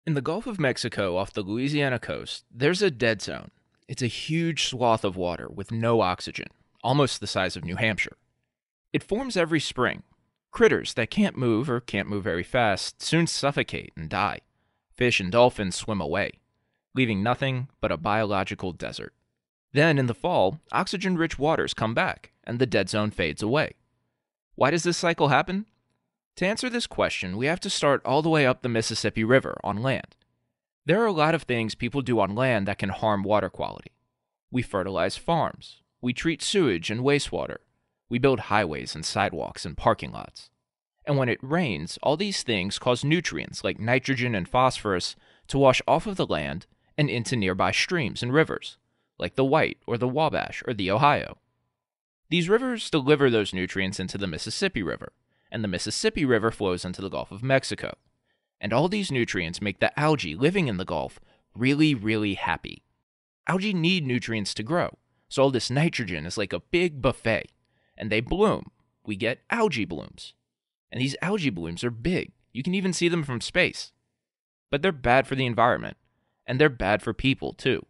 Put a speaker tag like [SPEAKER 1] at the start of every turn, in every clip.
[SPEAKER 1] In the Gulf of Mexico off the Louisiana coast, there's a dead zone. It's a huge swath of water with no oxygen, almost the size of New Hampshire. It forms every spring. Critters that can't move or can't move very fast soon suffocate and die. Fish and dolphins swim away, leaving nothing but a biological desert. Then, in the fall, oxygen-rich waters come back, and the dead zone fades away. Why does this cycle happen? To answer this question, we have to start all the way up the Mississippi River on land. There are a lot of things people do on land that can harm water quality. We fertilize farms. We treat sewage and wastewater. We build highways and sidewalks and parking lots. And when it rains, all these things cause nutrients like nitrogen and phosphorus to wash off of the land and into nearby streams and rivers, like the White or the Wabash or the Ohio. These rivers deliver those nutrients into the Mississippi River, and the Mississippi River flows into the Gulf of Mexico. And all these nutrients make the algae living in the Gulf really, really happy. Algae need nutrients to grow, so all this nitrogen is like a big buffet, and they bloom. We get algae blooms. And these algae blooms are big. You can even see them from space. But they're bad for the environment, and they're bad for people too.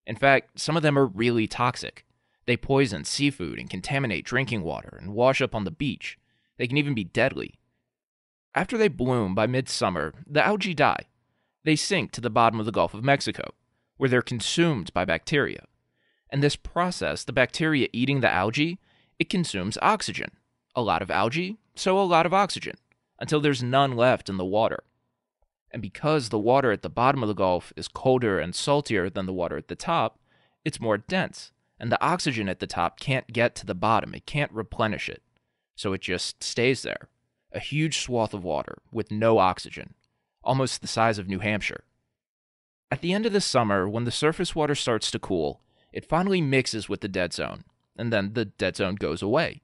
[SPEAKER 1] In fact, some of them are really toxic. They poison seafood and contaminate drinking water and wash up on the beach. They can even be deadly. After they bloom by midsummer, the algae die. They sink to the bottom of the Gulf of Mexico, where they're consumed by bacteria. And this process, the bacteria eating the algae, it consumes oxygen. A lot of algae, so a lot of oxygen, until there's none left in the water. And because the water at the bottom of the Gulf is colder and saltier than the water at the top, it's more dense, and the oxygen at the top can't get to the bottom. It can't replenish it. So it just stays there. A huge swath of water with no oxygen, almost the size of New Hampshire. At the end of the summer, when the surface water starts to cool, it finally mixes with the dead zone, and then the dead zone goes away.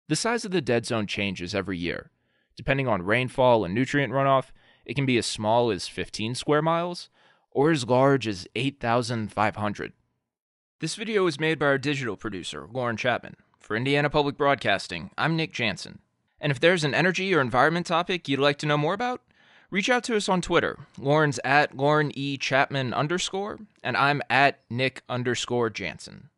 [SPEAKER 1] The size of the dead zone changes every year. Depending on rainfall and nutrient runoff, it can be as small as 15 square miles, or as large as 8,500. This video was made by our digital producer, Lauren Chapman. For Indiana Public Broadcasting, I'm Nick Janzen. And if there's an energy or environment topic you'd like to know more about, reach out to us on Twitter. Lauren's at Lauren E. Chapman _, and I'm at Nick _Janzen.